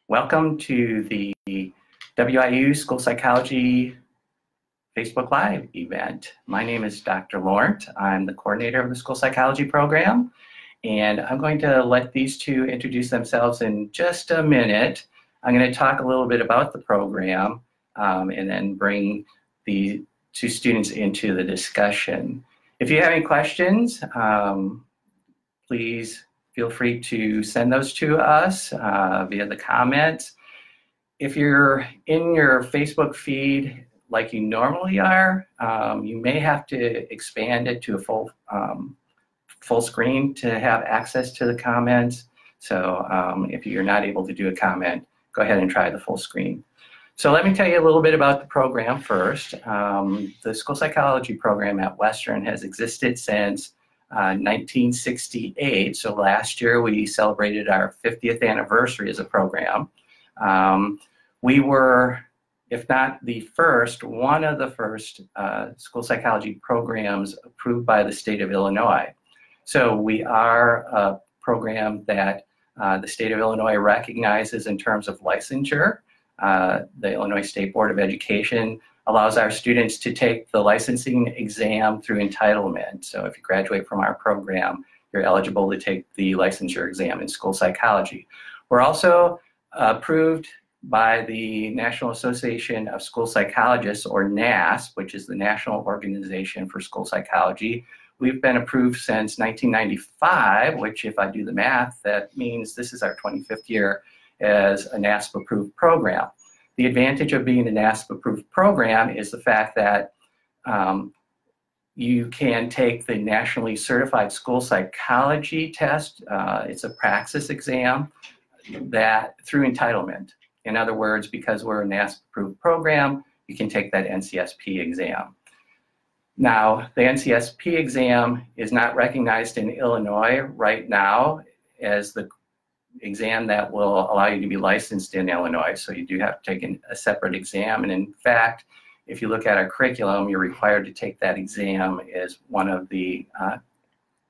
Welcome to the WIU School Psychology Facebook Live event. My name is Dr. Laurent. I'm the coordinator of the School Psychology program, and I'm going to let these two introduce themselves in just a minute. I'm going to talk a little bit about the program and then bring the two students into the discussion. If you have any questions, please feel free to send those to us via the comments. If you're in your Facebook feed like you normally are, you may have to expand it to a full screen to have access to the comments. So if you're not able to do a comment, go ahead and try the full screen. So let me tell you a little bit about the program first. The School Psychology program at Western has existed since 1968. So last year we celebrated our 50th anniversary as a program. We were, if not the first, one of the first school psychology programs approved by the state of Illinois. So we are a program that the state of Illinois recognizes in terms of licensure. The Illinois State Board of Education allows our students to take the licensing exam through entitlement. So if you graduate from our program, you're eligible to take the licensure exam in school psychology. We're also approved by the National Association of School Psychologists, or NASP, which is the National Organization for School Psychology. We've been approved since 1995, which if I do the math, that means this is our 25th year as a NASP approved program. The advantage of being a NASP approved program is the fact that you can take the Nationally Certified School Psychology test. It's a praxis exam that through entitlement. In other words, because we're a NASP approved program, you can take that NCSP exam. Now, the NCSP exam is not recognized in Illinois right now as the exam that will allow you to be licensed in Illinois. So you do have to take a separate exam. And in fact, if you look at our curriculum, you're required to take that exam as one of the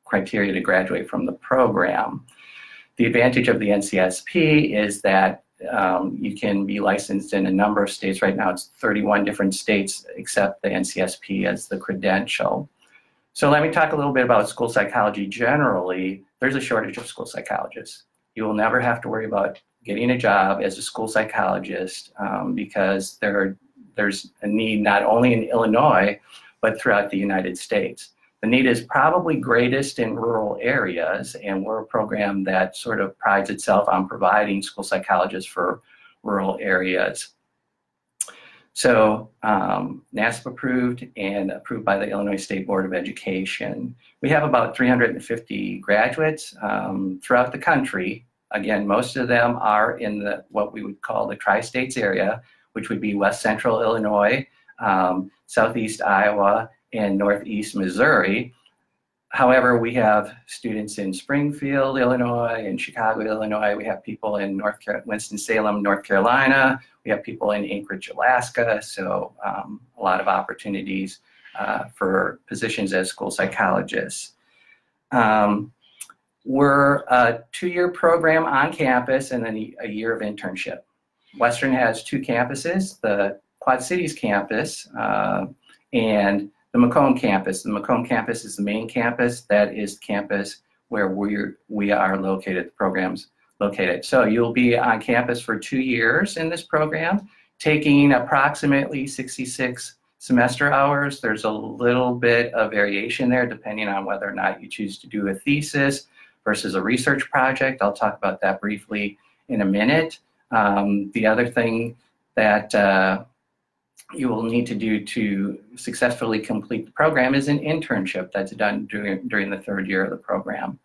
criteria to graduate from the program. The advantage of the NCSP is that you can be licensed in a number of states. Right now it's 31 different states accept the NCSP as the credential. So let me talk a little bit about school psychology generally. There's a shortage of school psychologists. You will never have to worry about getting a job as a school psychologist because there's a need not only in Illinois, but throughout the United States. The need is probably greatest in rural areas, and we're a program that sort of prides itself on providing school psychologists for rural areas. So NASP approved and approved by the Illinois State Board of Education. We have about 350 graduates throughout the country. Again, most of them are in what we would call the tri-states area, which would be West Central Illinois, Southeast Iowa, and Northeast Missouri. However, we have students in Springfield, Illinois, and Chicago, Illinois. We have people in Winston-Salem, North Carolina. We have people in Anchorage, Alaska. So a lot of opportunities for positions as school psychologists. We're a 2-year program on campus and then a year of internship. Western has 2 campuses, the Quad Cities campus and the Macomb campus. The Macomb campus is the main campus. That is the campus where we are located, the program's located. So you'll be on campus for 2 years in this program, taking approximately 66 semester hours. There's a little bit of variation there depending on whether or not you choose to do a thesis versus a research project. I'll talk about that briefly in a minute. The other thing that you will need to do to successfully complete the program is an internship that's done during the 3rd year of the program.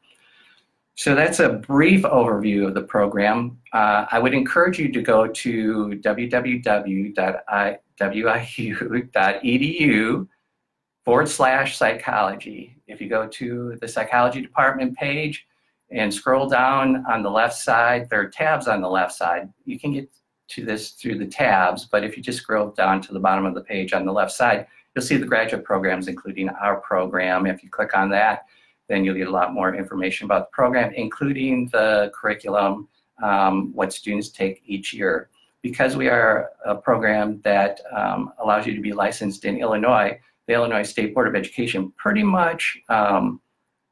So that's a brief overview of the program. I would encourage you to go to www.wiu.edu/psychology. If you go to the psychology department page and scroll down on the left side, there are tabs on the left side. You can get to this through the tabs, but if you just scroll down to the bottom of the page on the left side, you'll see the graduate programs, including our program. If you click on that, then you'll get a lot more information about the program, including the curriculum what students take each year. Because we are a program that allows you to be licensed in Illinois, the Illinois State Board of Education pretty much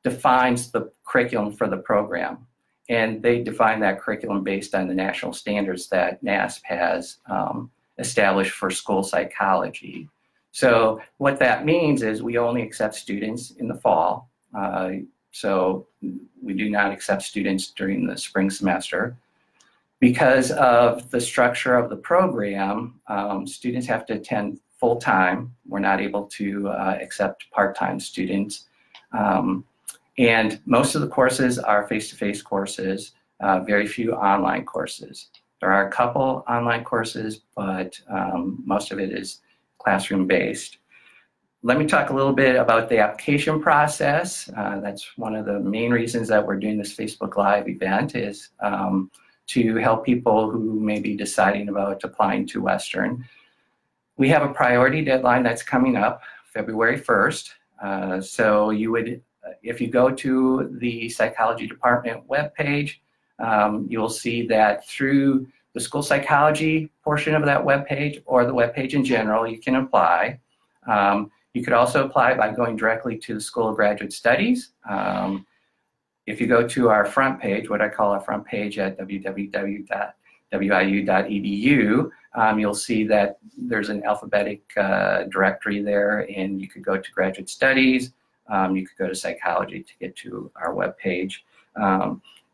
defines the curriculum for the program. And they define that curriculum based on the national standards that NASP has established for school psychology. So what that means is we only accept students in the fall. So we do not accept students during the spring semester. Because of the structure of the program, students have to attend full-time. We're not able to accept part-time students. And most of the courses are face-to-face courses, very few online courses. There are a couple online courses, but most of it is classroom-based. Let me talk a little bit about the application process. That's one of the main reasons that we're doing this Facebook Live event is to help people who may be deciding about applying to Western. We have a priority deadline that's coming up February 1st. So you would, if you go to the psychology department webpage, you'll see that through the school psychology portion of that webpage or the webpage in general, you can apply. You could also apply by going directly to the School of Graduate Studies. If you go to our front page, what I call our front page at www.wiu.edu, you'll see that there's an alphabetic directory there, and you could go to Graduate Studies, you could go to Psychology to get to our webpage.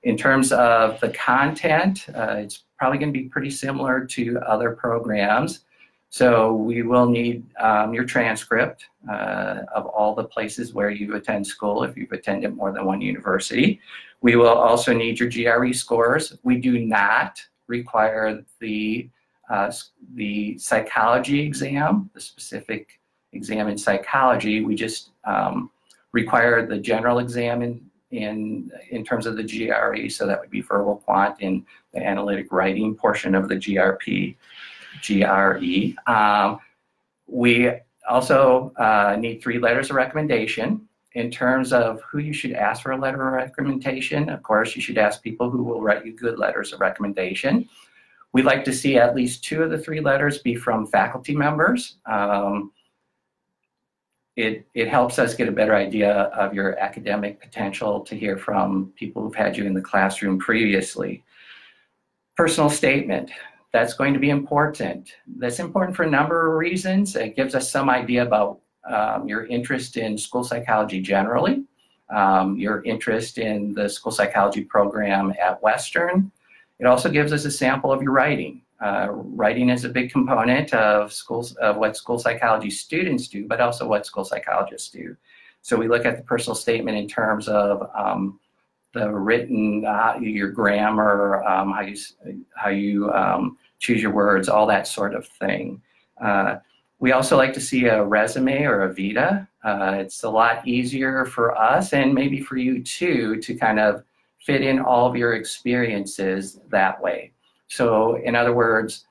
In terms of the content, it's probably going to be pretty similar to other programs. So we will need your transcript of all the places where you attend school if you've attended more than one university. We will also need your GRE scores. We do not require the psychology exam, the specific exam in psychology. We just require the general exam in terms of the GRE, so that would be verbal quant and the analytic writing portion of the GRE. We also need 3 letters of recommendation. In terms of who you should ask for a letter of recommendation, of course, you should ask people who will write you good letters of recommendation. We'd like to see at least 2 of the 3 letters be from faculty members. It helps us get a better idea of your academic potential to hear from people who've had you in the classroom previously. Personal statement. That's going to be important. That's important for a number of reasons. It gives us some idea about your interest in school psychology generally, your interest in the school psychology program at Western. It also gives us a sample of your writing. Writing is a big component of what school psychology students do, but also what school psychologists do. So we look at the personal statement in terms of the written, your grammar, how you choose your words, all that sort of thing. We also like to see a resume or a vita. It's a lot easier for us and maybe for you too to kind of fit in all of your experiences that way. So in other words,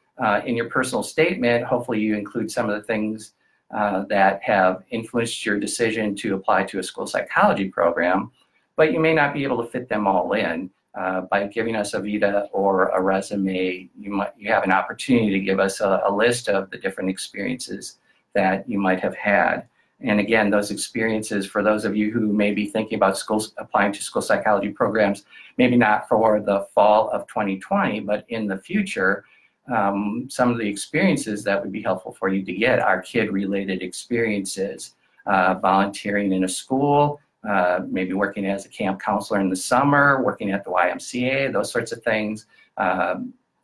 in your personal statement, hopefully you include some of the things that have influenced your decision to apply to a school psychology program, but you may not be able to fit them all in. By giving us a vita or a resume, you have an opportunity to give us a list of the different experiences that you might have had. And again, those experiences, for those of you who may be thinking about applying to school psychology programs, maybe not for the fall of 2020, but in the future, some of the experiences that would be helpful for you to get are kid-related experiences, volunteering in a school, maybe working as a camp counselor in the summer, working at the YMCA, those sorts of things.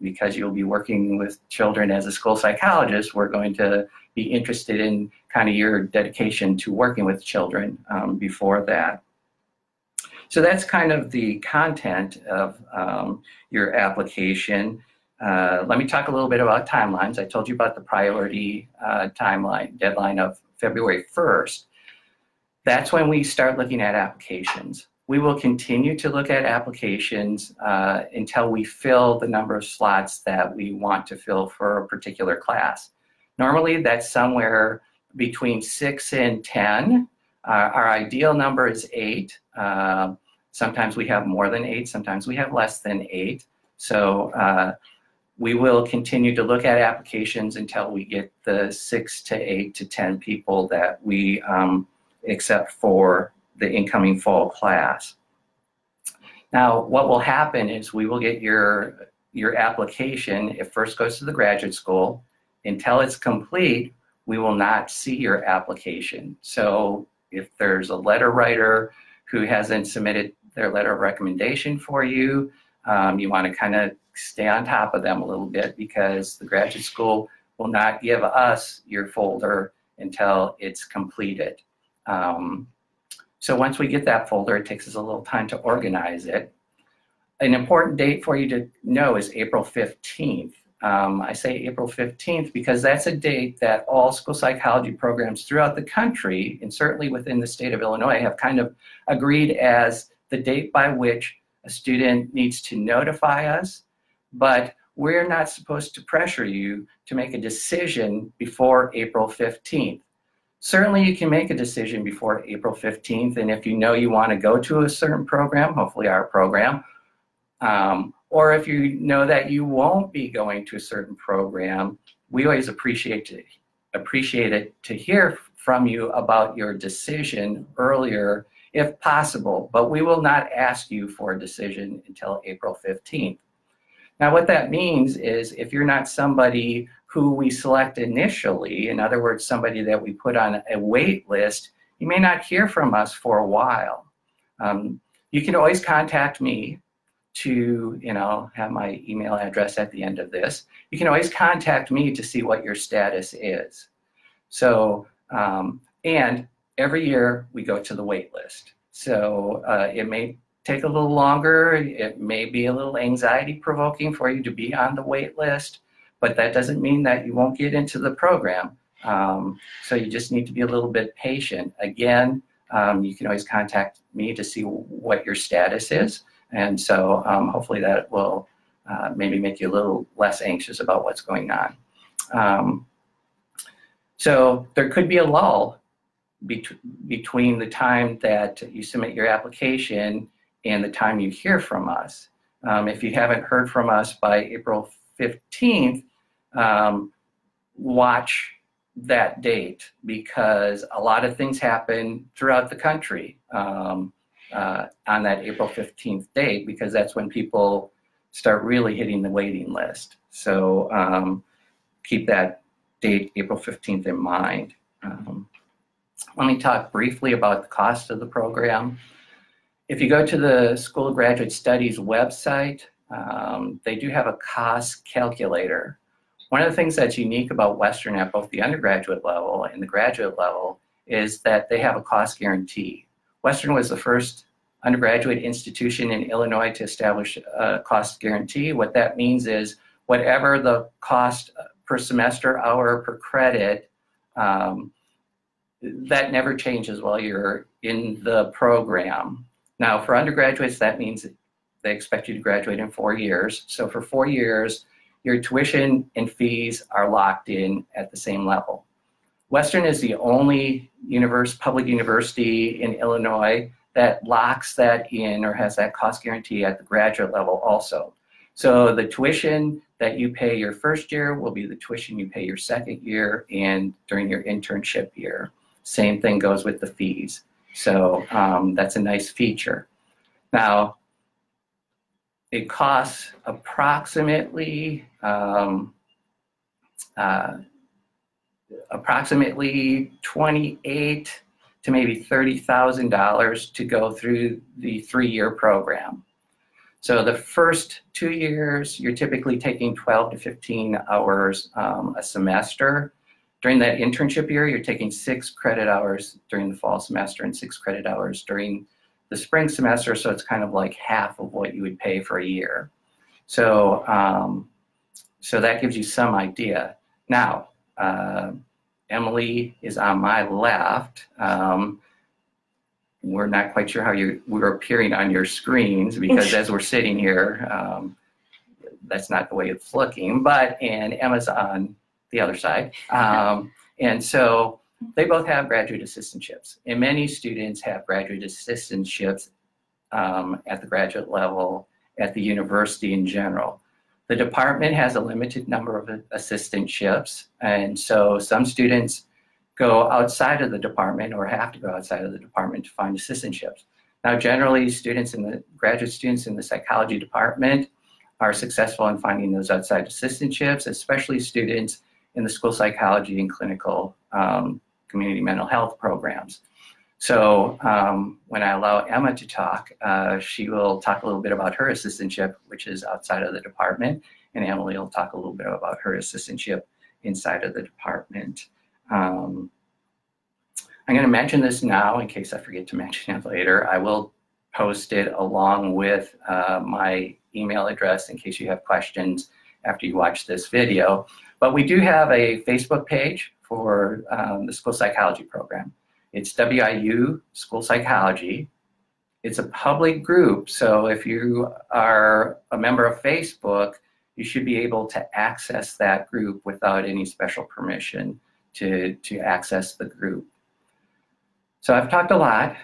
Because you'll be working with children as a school psychologist, we're going to be interested in kind of your dedication to working with children before that. So that's kind of the content of your application. Let me talk a little bit about timelines. I told you about the priority deadline of February 1st. That's when we start looking at applications. We will continue to look at applications until we fill the number of slots that we want to fill for a particular class. Normally, that's somewhere between 6 and 10. Our ideal number is 8. Sometimes we have more than 8, sometimes we have less than 8. So we will continue to look at applications until we get the 6 to 8 to 10 people that we accept for the incoming fall class. Now, what will happen is we will get your application. It first goes to the graduate school. Until it's complete, we will not see your application. So if there's a letter writer who hasn't submitted their letter of recommendation for you, you want to kind of stay on top of them a little bit, because the graduate school will not give us your folder until it's completed. So once we get that folder, it takes us a little time to organize it. An important date for you to know is April 15th. I say April 15th because that's a date that all school psychology programs throughout the country, and certainly within the state of Illinois, have kind of agreed as the date by which a student needs to notify us, but we're not supposed to pressure you to make a decision before April 15th. Certainly you can make a decision before April 15th, and if you know you want to go to a certain program, hopefully our program, or if you know that you won't be going to a certain program, we always appreciate it to hear from you about your decision earlier if possible, but we will not ask you for a decision until April 15th. Now what that means is if you're not somebody who we select initially, in other words, somebody that we put on a wait list, you may not hear from us for a while. You can always contact me to, have my email address at the end of this. You can always contact me to see what your status is. So, and every year we go to the wait list. So it may take a little longer. It may be a little anxiety provoking for you to be on the wait list, but that doesn't mean that you won't get into the program. So you just need to be a little bit patient. Again, you can always contact me to see what your status is. And so hopefully that will maybe make you a little less anxious about what's going on. So there could be a lull between the time that you submit your application and the time you hear from us. If you haven't heard from us by April 15th, watch that date, because a lot of things happen throughout the country on that April 15th date, because that's when people start really hitting the waiting list. So keep that date, April 15th, in mind. Let me talk briefly about the cost of the program. If you go to the School of Graduate Studies website, they do have a cost calculator. One of the things that's unique about Western at both the undergraduate level and the graduate level is that they have a cost guarantee. Western was the first undergraduate institution in Illinois to establish a cost guarantee. What that means is whatever the cost per semester, hour, per credit, that never changes while you're in the program. Now, for undergraduates, that means they expect you to graduate in 4 years. So for 4 years, your tuition and fees are locked in at the same level. Western is the only public university in Illinois that locks that in or has that cost guarantee at the graduate level also. So the tuition that you pay your first year will be the tuition you pay your second year and during your internship year. Same thing goes with the fees. So that's a nice feature. Now, it costs approximately $28,000 to maybe $30,000 to go through the 3-year program. So the first 2 years, you're typically taking 12 to 15 hours a semester. During that internship year, you're taking 6 credit hours during the fall semester and 6 credit hours during the spring semester, so it's kind of like half of what you would pay for a year. So, so that gives you some idea. Now, Emily is on my left. We're not quite sure how we're appearing on your screens, because as we're sitting here, that's not the way it's looking, and Emma's on the other side. And so they both have graduate assistantships, and many students have graduate assistantships at the graduate level at the university in general. The department has a limited number of assistantships, and so some students go outside of the department or have to go outside of the department to find assistantships. Now, generally, graduate students in the psychology department are successful in finding those outside assistantships, especially students in the school psychology and clinical community mental health programs. So when I allow Emma to talk, she will talk a little bit about her assistantship, which is outside of the department, and Emily will talk a little bit about her assistantship inside of the department. I'm going to mention this now in case I forget to mention it later. I will post it along with my email address in case you have questions after you watch this video. But we do have a Facebook page for the school psychology program. It's WIU School Psychology. It's a public group, so if you are a member of Facebook, you should be able to access that group without any special permission to access the group. So I've talked a lot.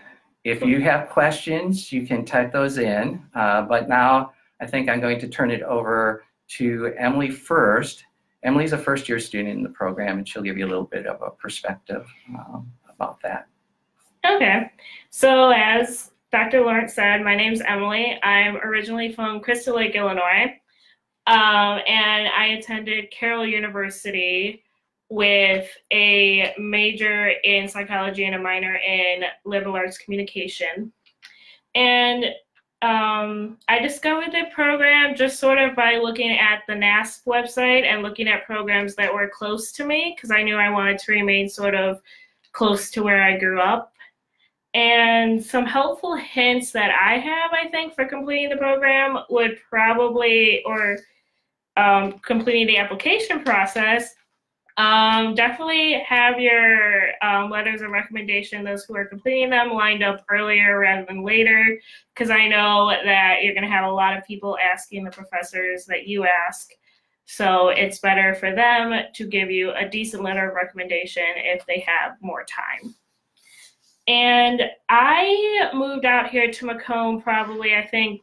If you have questions, you can type those in, but now I think I'm going to turn it over to Emily first. Emily's a first-year student in the program, and she'll give you a little bit of a perspective about that. Okay, so as Dr. Lawrence said, my name's Emily. I'm originally from Crystal Lake, Illinois, and I attended Carroll University with a major in psychology and a minor in liberal arts communication. And I discovered the program just sort of by looking at the NASP website and looking at programs that were close to me, because I knew I wanted to remain sort of close to where I grew up. And some helpful hints that I have, I think, for completing the program would probably, or completing the application process, definitely have your letters of recommendation, those who are completing them, lined up earlier rather than later, because I know that you're going to have a lot of people asking the professors that you ask. So it's better for them to give you a decent letter of recommendation if they have more time. And I moved out here to Macomb probably, I think,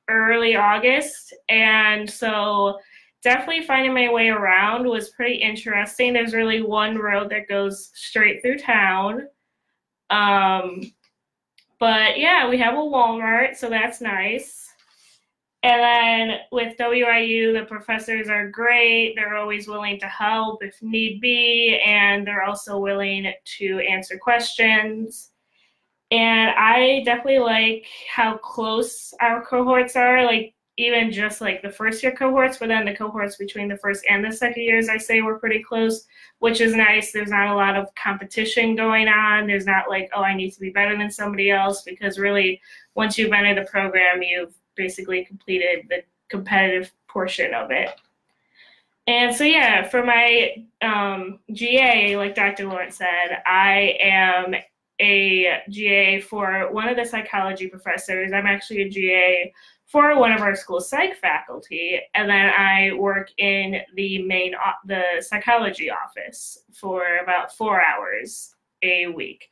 early August. And so definitely finding my way around was pretty interesting. There's really one road that goes straight through town. But yeah, we have a Walmart, so that's nice. And then with WIU, the professors are great. They're always willing to help if need be, and they're also willing to answer questions. And I definitely like how close our cohorts are, like even just like the first year cohorts, but then the cohorts between the first and the second years, I say we're pretty close, which is nice. There's not a lot of competition going on. There's not like, oh, I need to be better than somebody else, because really once you've entered the program, you've basically completed the competitive portion of it. And so yeah, for my GA, like Dr. Lawrence said, I am a GA for one of the psychology professors. I'm actually a GA for one of our school psych faculty, and then I work in the psychology office for about 4 hours a week.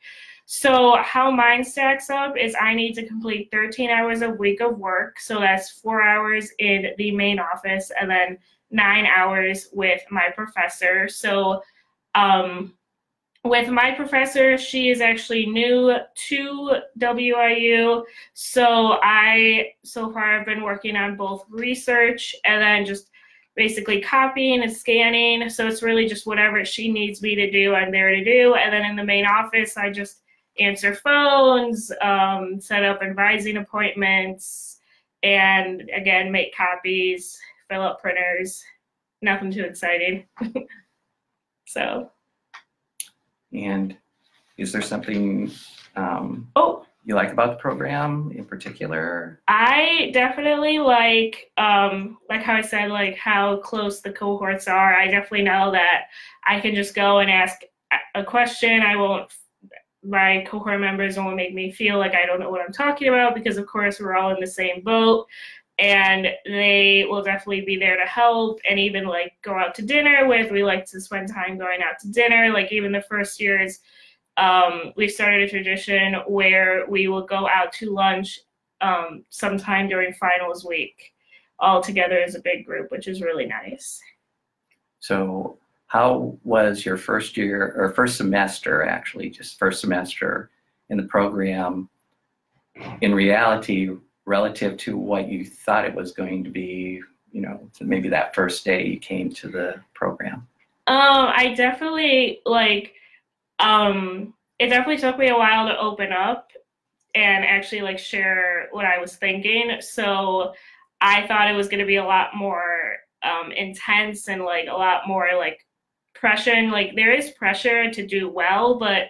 So how mine stacks up is I need to complete 13 hours a week of work. So that's 4 hours in the main office and then 9 hours with my professor. So with my professor, she is actually new to WIU. So so far I've been working on both research and then just basically copying and scanning. So it's really just whatever she needs me to do, I'm there to do. And then in the main office, I just answer phones, set up advising appointments, and again, make copies, fill up printers, nothing too exciting. So. And is there something you like about the program in particular? I definitely like how I said, like how close the cohorts are. I definitely know that I can just go and ask a question. My cohort members won't make me feel like I don't know what I'm talking about, because of course we're all in the same boat, and they will definitely be there to help, and even like go out to dinner with. We like to spend time going out to dinner. Like even the first years, we've started a tradition where we will go out to lunch sometime during finals week, all together as a big group, which is really nice. So how was your first year, or first semester actually, just first semester in the program in reality relative to what you thought it was going to be, you know, maybe that first day you came to the program? I definitely it definitely took me a while to open up and actually like share what I was thinking. So I thought it was going to be a lot more intense and like a lot more like pressure. And like there is pressure to do well, but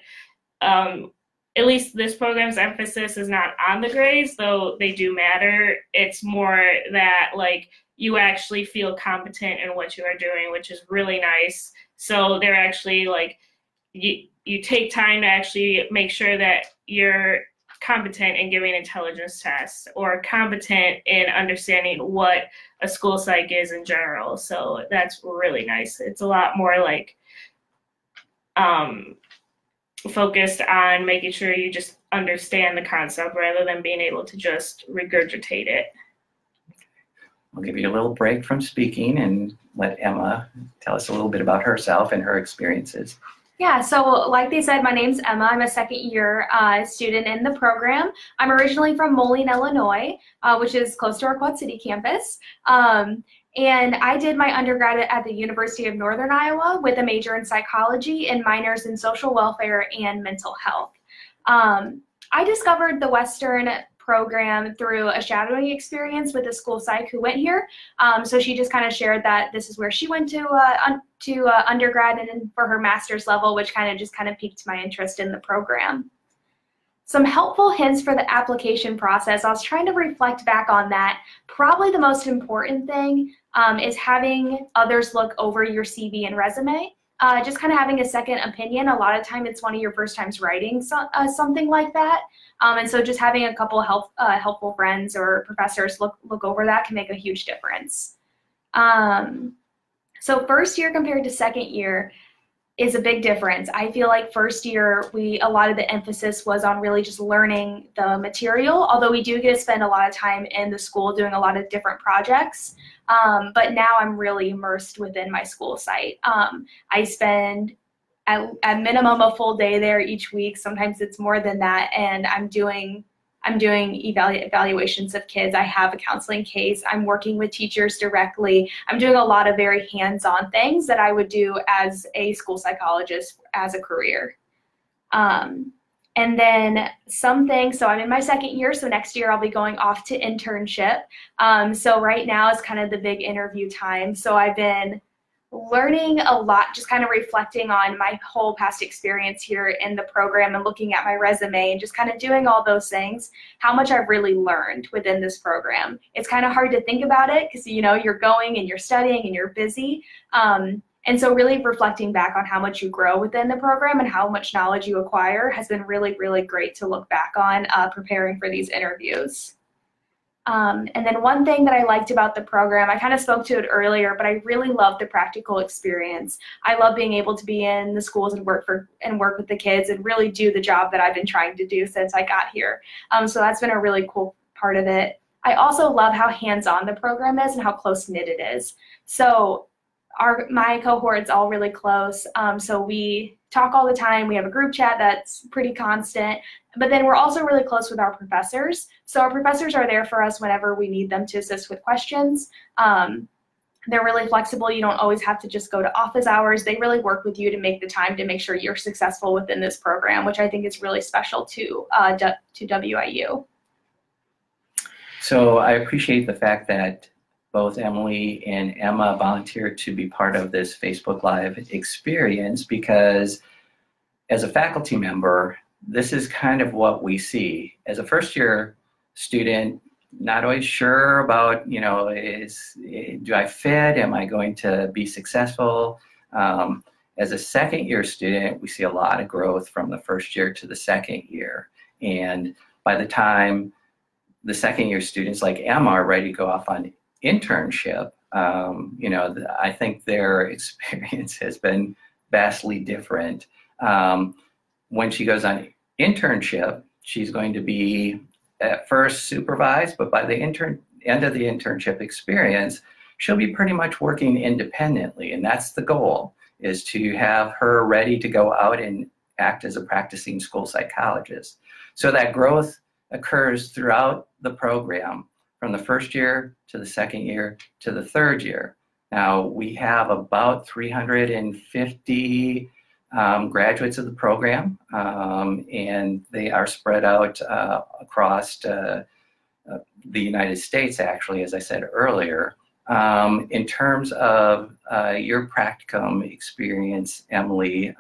at least this program's emphasis is not on the grades, though they do matter. It's more that like you actually feel competent in what you are doing, which is really nice. So they're actually like you take time to actually make sure that you're competent in giving intelligence tests or competent in understanding what a school psych is in general. So that's really nice. It's a lot more like focused on making sure you just understand the concept rather than being able to just regurgitate it. I'll give you a little break from speaking and let Emma tell us a little bit about herself and her experiences. Yeah, so like they said, my name's Emma. I'm a second-year student in the program. I'm originally from Moline, Illinois, which is close to our Quad City campus. And I did my undergraduate at the University of Northern Iowa with a major in psychology and minors in social welfare and mental health. I discovered the Western program through a shadowing experience with a school psych who went here. So she just kind of shared that this is where she went to undergrad and for her master's level, which kind of piqued my interest in the program. Some helpful hints for the application process. I was trying to reflect back on that. Probably the most important thing is having others look over your CV and resume. Just kind of having a second opinion. A lot of time it's one of your first times writing something like that. And so just having a couple helpful friends or professors look over that can make a huge difference. So first year compared to second year is a big difference. I feel like first year, a lot of the emphasis was on really just learning the material, although we do get to spend a lot of time in the school doing a lot of different projects. But now I'm really immersed within my school site. I spend at minimum a full day there each week. Sometimes it's more than that, and I'm doing evaluations of kids. I have a counseling case. I'm working with teachers directly. I'm doing a lot of very hands-on things that I would do as a school psychologist as a career. And then some things, so I'm in my second year, so next year I'll be going off to internship. So right now is kind of the big interview time. So I've been learning a lot, just kind of reflecting on my whole past experience here in the program and looking at my resume and just kind of doing all those things, how much I've really learned within this program. It's kind of hard to think about it because, you know, you're going and you're studying and you're busy. And so really reflecting back on how much you grow within the program and how much knowledge you acquire has been really, really great to look back on preparing for these interviews. And then one thing that I liked about the program, I kind of spoke to it earlier, but I really love the practical experience. I love being able to be in the schools and work with the kids and really do the job that I've been trying to do since I got here. So that's been a really cool part of it. I also love how hands-on the program is and how close-knit it is. So my cohort's all really close. So we talk all the time. We have a group chat that's pretty constant. But then we're also really close with our professors. So our professors are there for us whenever we need them to assist with questions. They're really flexible. You don't always have to just go to office hours. They really work with you to make the time to make sure you're successful within this program, which I think is really special to WIU. So I appreciate the fact that both Emily and Emma volunteered to be part of this Facebook Live experience, because as a faculty member, this is kind of what we see. As a first year student, not always sure about, you know, do I fit? Am I going to be successful? As a second year student, we see a lot of growth from the first year to the second year. And by the time the second year students like Emma are ready to go off on internship, you know, I think their experience has been vastly different. When she goes on internship, she's going to be at first supervised, but by the end of the internship experience, she'll be pretty much working independently. And that's the goal, is to have her ready to go out and act as a practicing school psychologist. So that growth occurs throughout the program, from the first year to the second year to the third year. Now, we have about 350 graduates of the program, and they are spread out across the United States, actually, as I said earlier. In terms of your practicum experience, Emily,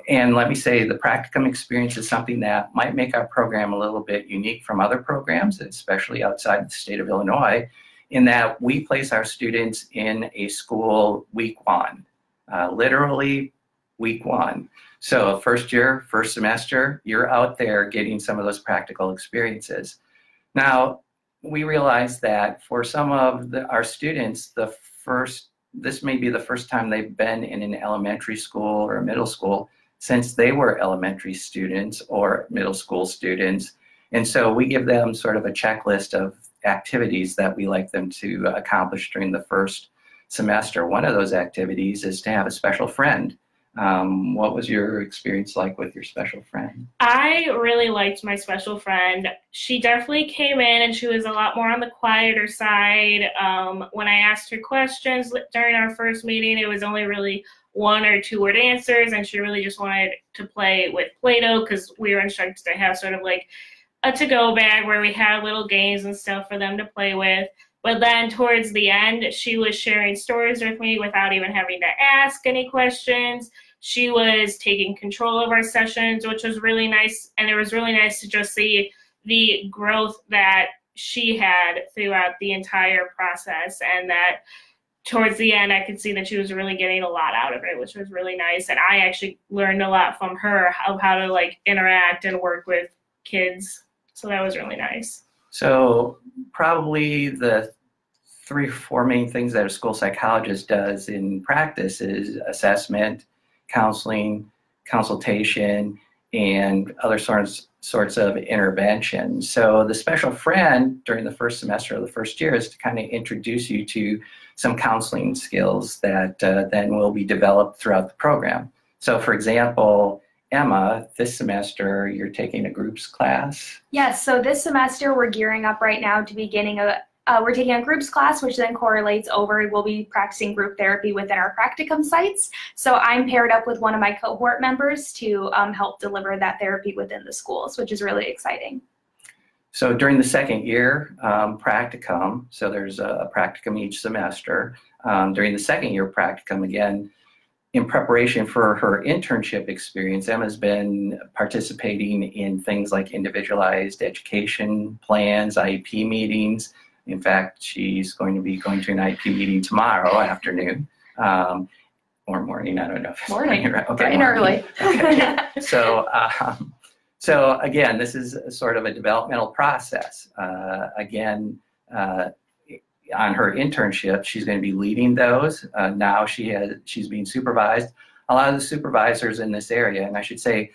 and let me say the practicum experience is something that might make our program a little bit unique from other programs, especially outside the state of Illinois, in that we place our students in a school week one, literally week one. So first year, first semester, you're out there getting some of those practical experiences. Now, we realize that for some of our students, this may be the first time they've been in an elementary school or a middle school since they were elementary students or middle school students. And so we give them sort of a checklist of activities that we like them to accomplish during the first semester. One of those activities is to have a special friend. What was your experience like with your special friend? I really liked my special friend. She definitely came in and she was a lot more on the quieter side. When I asked her questions during our first meeting, it was only really 1 or 2 word answers, and she really just wanted to play with Play-Doh because we were instructed to have sort of like a to-go bag where we had little games and stuff for them to play with. But then towards the end, she was sharing stories with me without even having to ask any questions. She was taking control of our sessions, which was really nice. And it was really nice to just see the growth that she had throughout the entire process, and that towards the end, I could see that she was really getting a lot out of it, which was really nice. And I actually learned a lot from her of how to like interact and work with kids. So that was really nice. So probably the 3 or 4 main things that a school psychologist does in practice is assessment, counseling, consultation, and other sorts of intervention. So the special friend during the first semester of the first year is to kind of introduce you to some counseling skills that then will be developed throughout the program. So for example, Emma, this semester you're taking a groups class? Yes, so this semester we're gearing up right now to beginning we're taking a groups class, which then correlates over. We'll be practicing group therapy within our practicum sites. So I'm paired up with one of my cohort members to help deliver that therapy within the schools, which is really exciting. So during the second year practicum, so there's a practicum each semester. During the second year practicum, again, in preparation for her internship experience, Emma's been participating in things like individualized education plans, IEP meetings. In fact, she's going to be going to an IEP meeting tomorrow afternoon, or morning, I don't know if it's morning. Right? Okay, bright and early. Okay. So again, this is sort of a developmental process. Again, on her internship, she's going to be leading those. Now she's being supervised. A lot of the supervisors in this area, and I should say,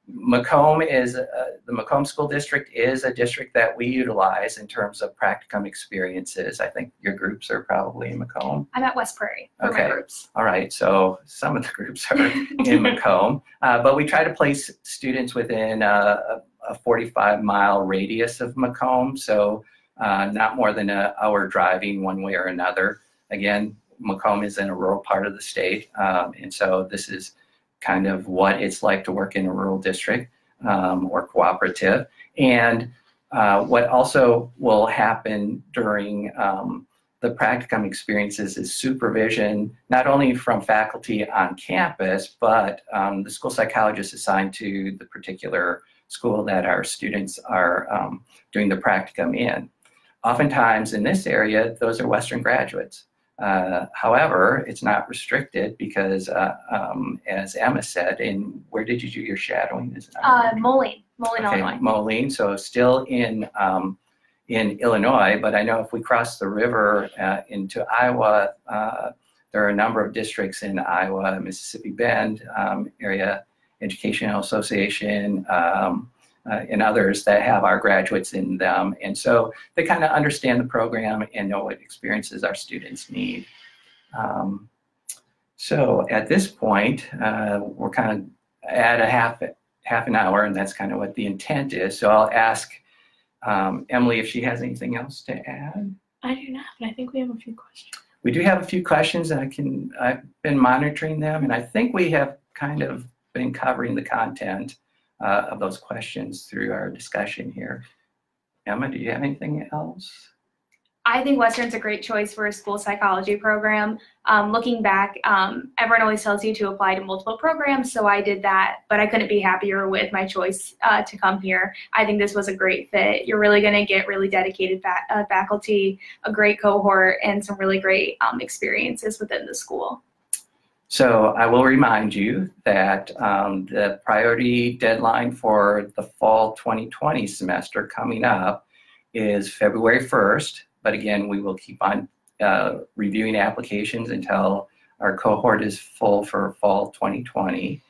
Macomb is the Macomb School District is a district that we utilize in terms of practicum experiences. I think your groups are probably in Macomb. I'm at West Prairie for Okay. my groups. All right, so some of the groups are in Macomb, but we try to place students within a 45-mile radius of Macomb, so not more than an hour driving one way or another. Again, Macomb is in a rural part of the state, and so this is kind of what it's like to work in a rural district or cooperative. And what also will happen during the practicum experiences is supervision, not only from faculty on campus, but the school psychologist assigned to the particular school that our students are doing the practicum in. Oftentimes in this area, those are Western graduates. However, it's not restricted because, as Emma said, where did you do your shadowing? Is it Moline, okay, Illinois. Moline, so still in Illinois, but I know if we cross the river into Iowa, there are a number of districts in Iowa, Mississippi Bend area, Educational Association, and others that have our graduates in them. And so they kind of understand the program and know what experiences our students need. So at this point, we're kind of at a half an hour, and that's kind of what the intent is. So I'll ask Emily if she has anything else to add. I do not, but I think we have a few questions. We do have a few questions, and I've been monitoring them, and I think we have kind of been covering the content of those questions through our discussion here. Emma, do you have anything else? I think Western's a great choice for a school psychology program. Looking back, everyone always tells you to apply to multiple programs, so I did that, but I couldn't be happier with my choice to come here. I think this was a great fit. You're really going to get really dedicated faculty, a great cohort, and some really great experiences within the school. So I will remind you that the priority deadline for the fall 2020 semester coming up is February 1st. But again, we will keep on reviewing applications until our cohort is full for fall 2020.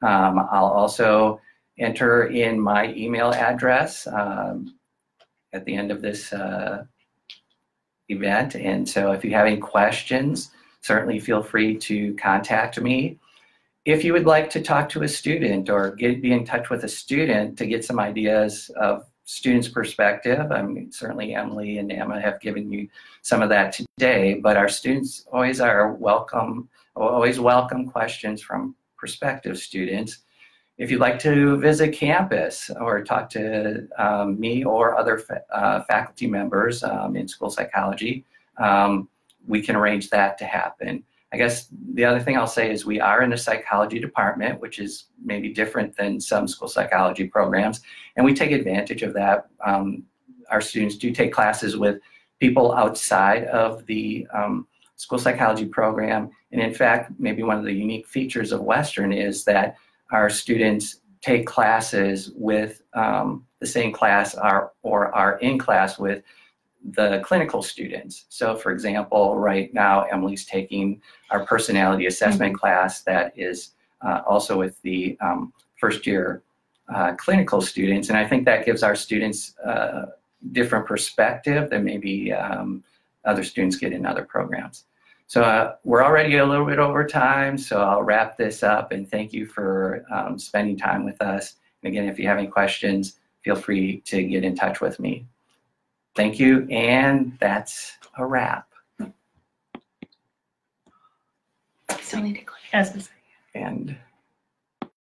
I'll also enter in my email address at the end of this event. And so if you have any questions, certainly feel free to contact me. If you would like to talk to a student or be in touch with a student to get some ideas of students' perspective, I mean, certainly Emily and Emma have given you some of that today, but our students always welcome questions from prospective students. If you'd like to visit campus or talk to me or other faculty members in school psychology, we can arrange that to happen. I guess the other thing I'll say is we are in a psychology department, which is maybe different than some school psychology programs, and we take advantage of that. Our students do take classes with people outside of the school psychology program, and in fact, maybe one of the unique features of Western is that our students take classes with the same class or are in class with the clinical students. So for example, right now, Emily's taking our personality assessment class that is also with the first year clinical students. And I think that gives our students a different perspective than maybe other students get in other programs. So we're already a little bit over time, so I'll wrap this up and thank you for spending time with us. And again, if you have any questions, feel free to get in touch with me. Thank you, and that's a wrap. Still need to click. And